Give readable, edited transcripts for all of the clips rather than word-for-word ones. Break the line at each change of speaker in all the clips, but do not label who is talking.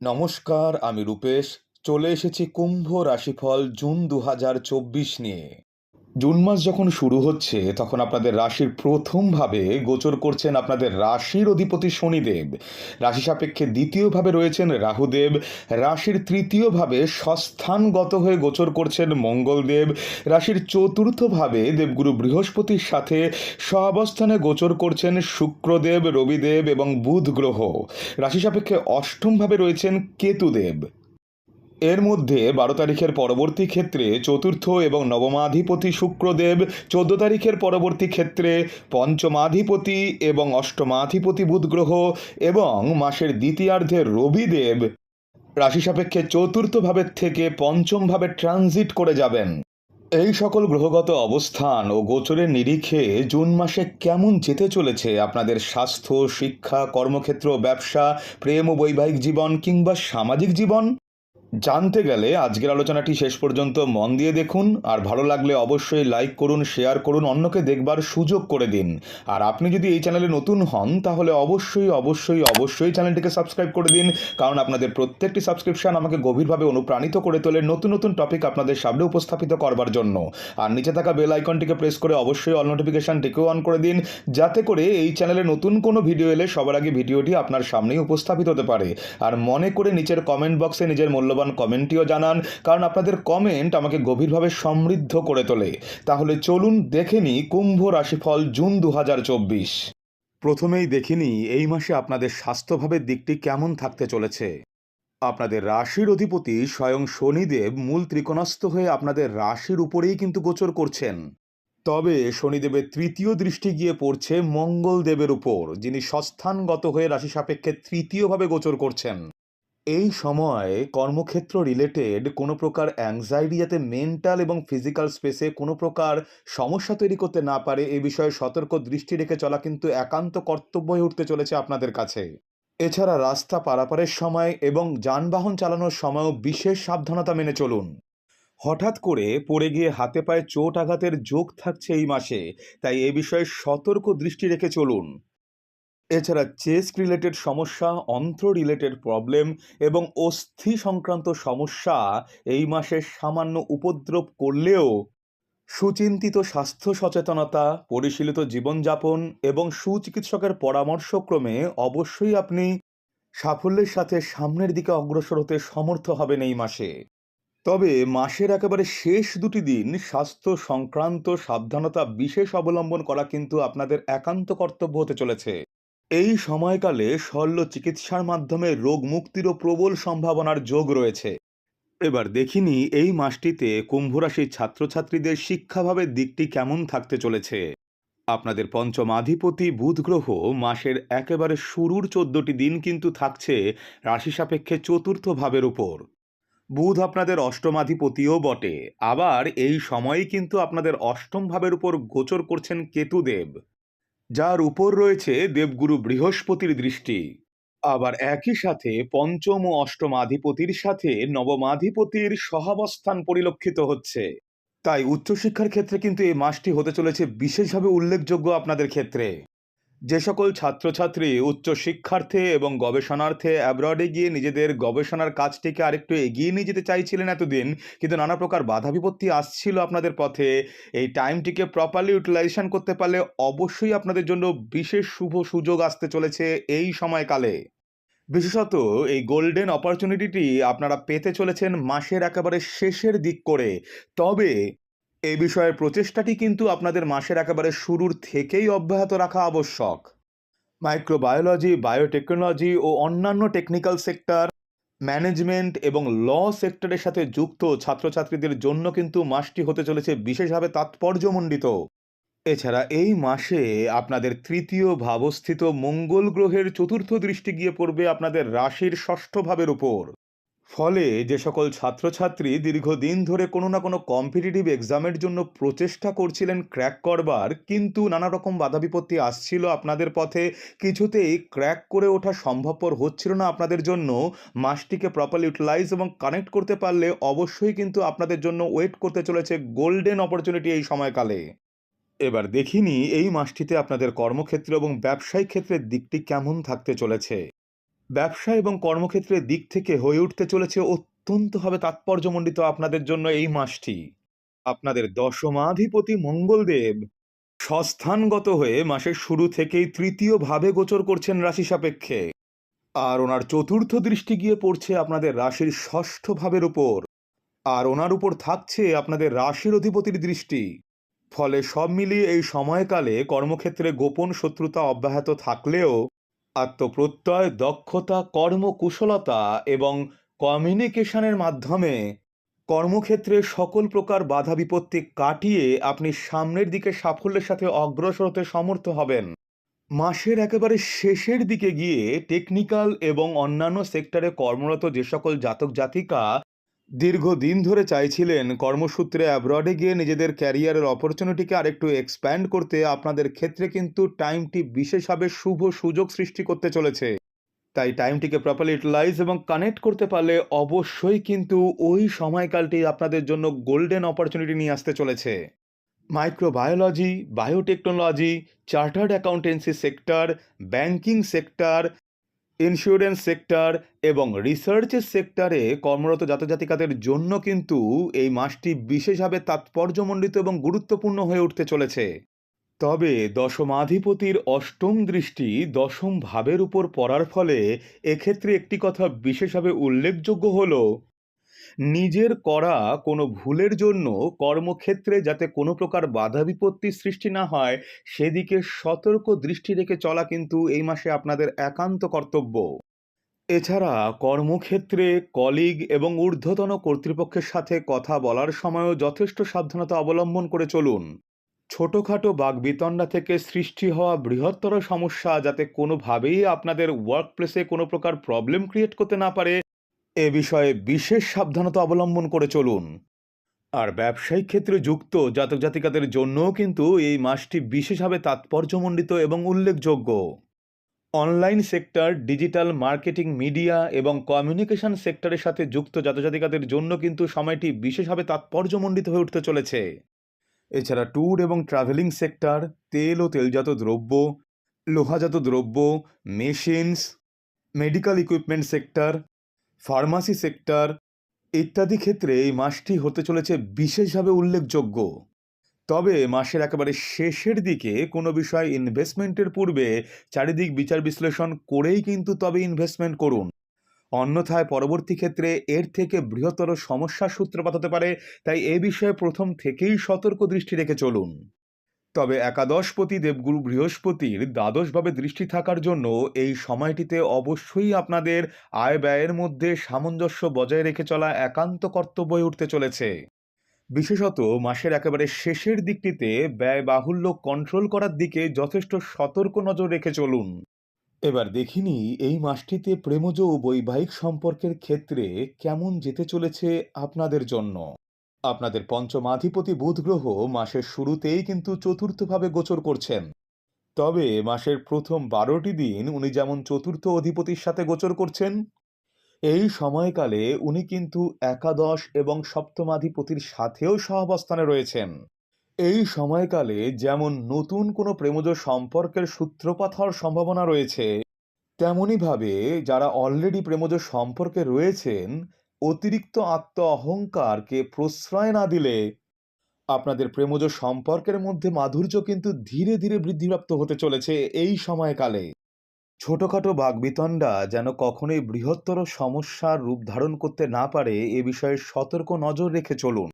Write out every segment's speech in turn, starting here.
নমস্কার, আমি রূপেশ। চলে এসেছি কুম্ভ রাশিফল জুন ২০২৪ নিয়ে। জুন মাস যখন শুরু হচ্ছে তখন আপনাদের রাশির প্রথমভাবে গোচর করছেন আপনাদের রাশির অধিপতি শনিদেব। রাশি সাপেক্ষে দ্বিতীয়ভাবে রয়েছেন রাহুদেব। রাশির তৃতীয়ভাবে স্বস্থানগত হয়ে গোচর করছেন মঙ্গলদেব। রাশির চতুর্থভাবে দেবগুরু বৃহস্পতির সাথে সহাবস্থানে গোচর করছেন শুক্রদেব, রবিদেব এবং বুধ গ্রহ। রাশি সাপেক্ষে অষ্টমভাবে রয়েছেন কেতুদেব। এর মধ্যে ১২ তারিখের পরবর্তী ক্ষেত্রে চতুর্থ এবং নবমাধিপতি শুক্রদেব, ১৪ তারিখের পরবর্তী ক্ষেত্রে পঞ্চমাধিপতি এবং অষ্টমাধিপতি বুধ গ্রহ এবং মাসের দ্বিতীয়ার্ধে রবিদেব রাশি সাপেক্ষে চতুর্থ ভাবের থেকে পঞ্চম ভাবে ট্রানজিট করে যাবেন। এই সকল গ্রহগত অবস্থান ও গোচরের নিরিখে জুন মাসে কেমন যেতে চলেছে আপনাদের স্বাস্থ্য, শিক্ষা, কর্মক্ষেত্র, ব্যবসা, প্রেম ও বৈবাহিক জীবন কিংবা সামাজিক জীবন জানতে গেলে আজকের আলোচনাটি শেষ পর্যন্ত মন দিয়ে দেখুন। আর ভালো লাগলে অবশ্যই লাইক করুন, শেয়ার করুন, অন্যকে দেখবার সুযোগ করে দিন। আর আপনি যদি এই চ্যানেলে নতুন হন তাহলে অবশ্যই চ্যানেলটিকে সাবস্ক্রাইব করে দিন, কারণ আপনাদের প্রত্যেকটি সাবস্ক্রিপশন আমাকে গভীরভাবে অনুপ্রাণিত করে তোলে নতুন নতুন টপিক আপনাদের সামনে উপস্থাপিত করবার জন্য। আর নিচে থাকা বেল আইকনটিকে প্রেস করে অবশ্যই অল নোটিফিকেশনটিকেও অন করে দিন, যাতে করে এই চ্যানেলে নতুন কোনো ভিডিও এলে সবার আগে ভিডিওটি আপনার সামনেই উপস্থাপিত হতে পারে। আর মনে করে নিচের কমেন্ট বক্সে নিজের মূল্যবান কমেন্টটিও জানান, কারণ আপনাদের কমেন্ট আমাকে গভীরভাবে সমৃদ্ধ করে তোলে। তাহলে চলুন দেখে নিই কুম্ভ রাশিফল জুন ২০২৪। প্রথমেই দেখে নিই এই মাসে আপনাদের স্বাস্থ্যভাবের দিকটি কেমন থাকতে চলেছে। আপনাদের রাশির অধিপতি স্বয়ং শনিদেব মূল ত্রিকোণস্থ হয়ে আপনাদের রাশির উপরেই কিন্তু গোচর করছেন। তবে শনিদেবের তৃতীয় দৃষ্টি গিয়ে পড়ছে মঙ্গলদেবের উপর, যিনি স্বস্থানগত হয়ে রাশি সাপেক্ষে তৃতীয়ভাবে গোচর করছেন। এই সময় কর্মক্ষেত্র রিলেটেড কোনো প্রকার অ্যাংজাইটি যাতে মেন্টাল এবং ফিজিক্যাল স্পেসে কোনো প্রকার সমস্যা তৈরি করতে না পারে এ বিষয়ে সতর্ক দৃষ্টি রেখে চলা কিন্তু একান্ত কর্তব্য হয়ে উঠতে চলেছে আপনাদের কাছে। এছাড়া রাস্তা পারাপারের সময় এবং যানবাহন চালানোর সময়ও বিশেষ সাবধানতা মেনে চলুন। হঠাৎ করে পড়ে গিয়ে হাতে পায়ে চোট আঘাতের যোগ থাকছে এই মাসে, তাই এ বিষয়ে সতর্ক দৃষ্টি রেখে চলুন। এছাড়া চেস্ট রিলেটেড সমস্যা, অন্ত্র রিলেটেড প্রবলেম এবং অস্থি সংক্রান্ত সমস্যা এই মাসে সামান্য উপদ্রব করলেও সুচিন্তিত স্বাস্থ্য সচেতনতা, পরিশীলিত জীবনযাপন এবং সুচিকিৎসকের পরামর্শক্রমে অবশ্যই আপনি সাফল্যের সাথে সামনের দিকে অগ্রসর হতে সমর্থ হবেন এই মাসে। তবে মাসের একেবারে শেষ দুটি দিন স্বাস্থ্য সংক্রান্ত সাবধানতা বিশেষ অবলম্বন করা কিন্তু আপনাদের একান্ত কর্তব্য হতে চলেছে। এই সময়কালে শল্য চিকিৎসার মাধ্যমে রোগ মুক্তিরও প্রবল সম্ভাবনার যোগ রয়েছে। এবার দেখিনি এই মাসটিতে কুম্ভ রাশির ছাত্রছাত্রীদের শিক্ষাভাবের দিকটি কেমন থাকতে চলেছে। আপনাদের পঞ্চমাধিপতি বুধ গ্রহ মাসের একেবারে শুরুর ১৪টি দিন কিন্তু থাকছে রাশি সাপেক্ষে চতুর্থ ভাবের উপর। বুধ আপনাদের অষ্টমাধিপতিও বটে। আবার এই সময়েই কিন্তু আপনাদের অষ্টম ভাবের উপর গোচর করছেন কেতুদেব, যার উপর রয়েছে দেবগুরু বৃহস্পতির দৃষ্টি। আবার একই সাথে পঞ্চম ও অষ্টমাধিপতির সাথে নবমাধিপতির সহাবস্থান পরিলক্ষিত হচ্ছে। তাই উচ্চশিক্ষার ক্ষেত্রে কিন্তু এই মাসটি হতে চলেছে বিশেষভাবে উল্লেখযোগ্য আপনাদের ক্ষেত্রে। যে সকল ছাত্রছাত্রী উচ্চ শিক্ষার্থে এবং গবেষণার্থে অ্যাব্রডে গিয়ে নিজেদের গবেষণার কাজটিকে আরেকটু এগিয়ে নিয়ে যেতে চাইছিলেন এতদিন, কিন্তু নানা প্রকার বাধা বিপত্তি আসছিল আপনাদের পথে, এই টাইমটিকে প্রপারলি ইউটিলাইজেশন করতে পারলে অবশ্যই আপনাদের জন্য বিশেষ শুভ সুযোগ আসতে চলেছে এই সময়কালে। বিশেষত এই গোল্ডেন অপরচুনিটিটি আপনারা পেতে চলেছেন মাসের একেবারে শেষের দিক করে। তবে এই বিষয়ের প্রচেষ্টাটি কিন্তু আপনাদের মাসের একেবারে শুরুর থেকেই অব্যাহত রাখা আবশ্যক। মাইক্রোবায়োলজি, বায়োটেকনোলজি ও অন্যান্য টেকনিক্যাল সেক্টর, ম্যানেজমেন্ট এবং ল সেক্টরের সাথে যুক্ত ছাত্রছাত্রীদের জন্য কিন্তু মাসটি হতে চলেছে বিশেষভাবে তাৎপর্যমণ্ডিত। এছাড়া এই মাসে আপনাদের তৃতীয় ভাবস্থিত মঙ্গল গ্রহের চতুর্থ দৃষ্টি গিয়ে পড়বে আপনাদের রাশির ষষ্ঠ ভাবের উপর। ফলে যে সকল ছাত্রছাত্রী দীর্ঘদিন ধরে কোনো না কোনো কম্পিটিটিভ এক্সামের জন্য প্রচেষ্টা করছিলেন ক্র্যাক করবার, কিন্তু নানা রকম বাধা বিপত্তি আসছিল আপনাদের পথে, কিছুতেই ক্র্যাক করে ওঠা সম্ভবপর হচ্ছিল না আপনাদের জন্য, মাসটিকে প্রপারলি ইউটিলাইজ এবং কানেক্ট করতে পারলে অবশ্যই কিন্তু আপনাদের জন্য ওয়েট করতে চলেছে গোল্ডেন অপরচুনিটি এই সময়কালে। এবার দেখিনি এই মাসটিতে আপনাদের কর্মক্ষেত্র এবং ব্যবসায়িক ক্ষেত্রের দিকটি কেমন থাকতে চলেছে। ব্যবসা এবং কর্মক্ষেত্রের দিক থেকে হয়ে উঠতে চলেছে অত্যন্তভাবে তাৎপর্যমণ্ডিত আপনাদের জন্য এই মাসটি। আপনাদের দশমাধিপতি মঙ্গলদেব স্বস্থানগত হয়ে মাসের শুরু থেকেই তৃতীয় ভাবে গোচর করছেন রাশি সাপেক্ষে। আর ওনার চতুর্থ দৃষ্টি গিয়ে পড়ছে আপনাদের রাশির ষষ্ঠ ভাবের উপর। আর ওনার উপর থাকছে আপনাদের রাশির অধিপতির দৃষ্টি। ফলে সব মিলিয়ে এই সময়কালে কর্মক্ষেত্রে গোপন শত্রুতা অব্যাহত থাকলেও আত্মপ্রত্যয়, দক্ষতা, কর্মকুশলতা এবং কমিউনিকেশনের মাধ্যমে কর্মক্ষেত্রে সকল প্রকার বাধা বিপত্তি কাটিয়ে আপনি সামনের দিকে সাফল্যের সাথে অগ্রসর হতে সমর্থ হবেন। মাসের একেবারে শেষের দিকে গিয়ে টেকনিক্যাল এবং অন্যান্য সেক্টরে কর্মরত যে সকল জাতক জাতিকা দীর্ঘদিন ধরে চাইছিলেন কর্মসূত্রে অ্যাব্রডে গিয়ে নিজেদের ক্যারিয়ারের অপরচুনিটিকে আরেকটু এক্সপ্যান্ড করতে, আপনাদের ক্ষেত্রে কিন্তু টাইমটি বিশেষভাবে শুভ সুযোগ সৃষ্টি করতে চলেছে। তাই টাইমটিকে প্রপারলি ইউটিলাইজ এবং কানেক্ট করতে পারলে অবশ্যই কিন্তু ওই সময়কালটি আপনাদের জন্য গোল্ডেন অপরচুনিটি নিয়ে আসতে চলেছে। Microbiology, biotechnology, chartered accountancy sector, banking sector, insurance sector এবং রিসার্চের সেক্টরে কর্মরত জাতজাতিকাদের জন্য কিন্তু এই মাসটি বিশেষভাবে তাৎপর্যমণ্ডিত এবং গুরুত্বপূর্ণ হয়ে উঠতে চলেছে। তবে দশমাধিপতির অষ্টম দৃষ্টি দশম ভাবের উপর পড়ার ফলে এক্ষেত্রে একটি কথা বিশেষভাবে উল্লেখযোগ্য হলো, নিজের করা কোনো ভুলের জন্য কর্মক্ষেত্রে যাতে কোনো প্রকার বাধা বিপত্তির সৃষ্টি না হয় সেদিকে সতর্ক দৃষ্টি রেখে চলা কিন্তু এই মাসে আপনাদের একান্ত কর্তব্য। এছাড়া কর্মক্ষেত্রে কলিগ এবং ঊর্ধ্বতন কর্তৃপক্ষের সাথে কথা বলার সময়ও যথেষ্ট সাবধানতা অবলম্বন করে চলুন। ছোটখাটো বাকবিতণ্ডা থেকে সৃষ্টি হওয়া বৃহত্তর সমস্যা যাতে কোনোভাবেই আপনাদের ওয়ার্ক প্লেসে কোনো প্রকার প্রবলেম ক্রিয়েট করতে না পারে, এ বিষয়ে বিশেষ সাবধানতা অবলম্বন করে চলুন। আর ব্যবসায়িক ক্ষেত্রে যুক্ত জাতক জাতিকাদের জন্যও কিন্তু এই মাসটি বিশেষভাবে তাৎপর্যমণ্ডিত এবং উল্লেখযোগ্য। Online sector, digital marketing, media এবং কমিউনিকেশন সেক্টরের সাথে যুক্ত জাতক জাতিকাদের জন্য কিন্তু সময়টি বিশেষভাবে তাৎপর্যমণ্ডিত হয়ে উঠতে চলেছে। এছাড়া ট্যুর এবং ট্রাভেলিং সেক্টর, তেল ও তেলজাত দ্রব্য, লোহাজাত দ্রব্য, machines, medical equipment sector, pharmacy sector ইত্যাদি ক্ষেত্রে এই মাসটি হতে চলেছে বিশেষভাবে উল্লেখযোগ্য। তবে মাসের একেবারে শেষের দিকে কোনো বিষয় ইনভেস্টমেন্টের পূর্বে চারিদিক বিচার বিশ্লেষণ করেই কিন্তু তবে ইনভেস্টমেন্ট করুন। অন্যথায় পরবর্তী ক্ষেত্রে এর থেকে বৃহত্তর সমস্যার সূত্রপাত হতে পারে। তাই এ বিষয়ে প্রথম থেকেই সতর্ক দৃষ্টি রেখে চলুন। তবে একাদশপতি দেবগুরু বৃহস্পতির দ্বাদশভাবে দৃষ্টি থাকার জন্য এই সময়টিতে অবশ্যই আপনাদের আয় ব্যয়ের মধ্যে সামঞ্জস্য বজায় রেখে চলা একান্ত কর্তব্য হয়ে উঠতে চলেছে। বিশেষত মাসের একেবারে শেষের দিকটিতে ব্যয় বাহুল্য কন্ট্রোল করার দিকে যথেষ্ট সতর্ক নজর রেখে চলুন। এবার দেখিনি এই মাসটিতে প্রেমজ ও বৈবাহিক সম্পর্কের ক্ষেত্রে কেমন যেতে চলেছে আপনাদের জন্য। আপনাদের পঞ্চমাধিপতি বুধ গ্রহ মাসের শুরুতেই কিন্তু চতুর্থভাবে গোচর করছেন। তবে মাসের প্রথম 12টি দিন উনি যেমন চতুর্থ অধিপতির সাথে গোচর করছেন, এই সময়কালে উনি কিন্তু একাদশ এবং সপ্তমাধিপতির সাথেও সহাবস্থানে রয়েছেন। এই সময়কালে যেমন নতুন কোনো প্রেমজ সম্পর্কের সূত্রপাত হওয়ার সম্ভাবনা রয়েছে, তেমনিভাবে যারা অলরেডি প্রেমজ সম্পর্কে রয়েছেন অতিরিক্ত আত্ম অহংকারকে প্রশ্রয় না দিলে আপনাদের প্রেমজ সম্পর্কের মধ্যে মাধুর্য কিন্তু ধীরে ধীরে বৃদ্ধিপ্রাপ্ত হতে চলেছে এই সময়কালে। ছোটখাটো বাকবিতণ্ডা যেন কখনোই বৃহত্তর সমস্যার রূপ ধারণ করতে না পারে এ বিষয়ে সতর্ক নজর রেখে চলুন।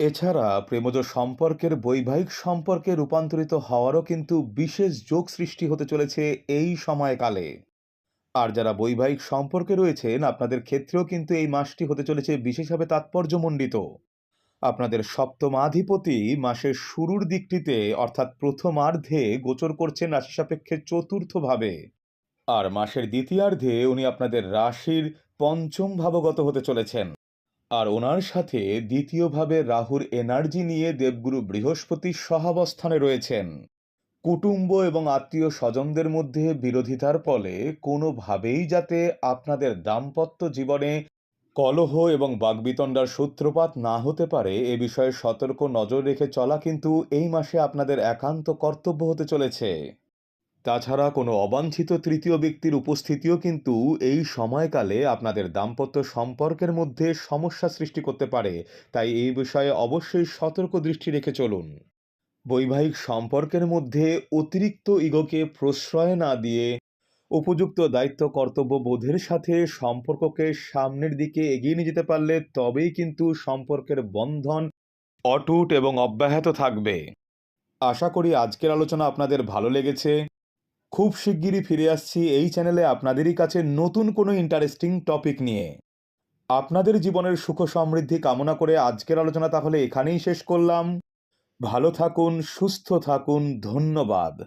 এছাড়া প্রেমজ সম্পর্কের বৈবাহিক সম্পর্কে রূপান্তরিত হওয়ারও কিন্তু বিশেষ যোগ সৃষ্টি হতে চলেছে এই সময়কালে। আর যারা বৈবাহিক সম্পর্কে রয়েছেন আপনাদের ক্ষেত্রেও কিন্তু এই মাসটি হতে চলেছে বিশেষভাবে তাৎপর্যমণ্ডিত। আপনাদের সপ্তমাধিপতি মাসের শুরুর দিকটিতে অর্থাৎ প্রথমার্ধে গোচর করছেন রাশি সাপেক্ষে চতুর্থভাবে। আর মাসের দ্বিতীয়ার্ধে উনি আপনাদের রাশির পঞ্চম ভাবগত হতে চলেছেন। আর ওনার সাথে দ্বিতীয়ভাবে রাহুর এনার্জি নিয়ে দেবগুরু বৃহস্পতি সহাবস্থানে রয়েছেন। কুটুম্ব এবং আত্মীয় স্বজনদের মধ্যে বিরোধিতার ফলে কোনোভাবেই যাতে আপনাদের দাম্পত্য জীবনে কলহ এবং বাকবিতণ্ডার সূত্রপাত না হতে পারে এ বিষয়ে সতর্ক নজর রেখে চলা কিন্তু এই মাসে আপনাদের একান্ত কর্তব্য হতে চলেছে। তাছাড়া কোনো অবাঞ্ছিত তৃতীয় ব্যক্তির উপস্থিতিও কিন্তু এই সময়কালে আপনাদের দাম্পত্য সম্পর্কের মধ্যে সমস্যা সৃষ্টি করতে পারে। তাই এই বিষয়ে অবশ্যই সতর্ক দৃষ্টি রেখে চলুন। বৈবাহিক সম্পর্কের মধ্যে অতিরিক্ত ইগোকে প্রশ্রয় না দিয়ে উপযুক্ত দায়িত্ব কর্তব্য বোধের সাথে সম্পর্ককে সামনের দিকে এগিয়ে নিয়ে যেতে পারলে তবেই কিন্তু সম্পর্কের বন্ধন অটুট এবং অব্যাহত থাকবে। আশা করি আজকের আলোচনা আপনাদের ভালো লেগেছে। খুব শিগগিরই ফিরে আসছি এই চ্যানেলে আপনাদেরই কাছে নতুন কোনো ইন্টারেস্টিং টপিক নিয়ে। আপনাদের জীবনের সুখ সমৃদ্ধি কামনা করে আজকের আলোচনা তাহলে এখানেই শেষ করলাম। ভালো থাকুন, সুস্থ থাকুন, ধন্যবাদ।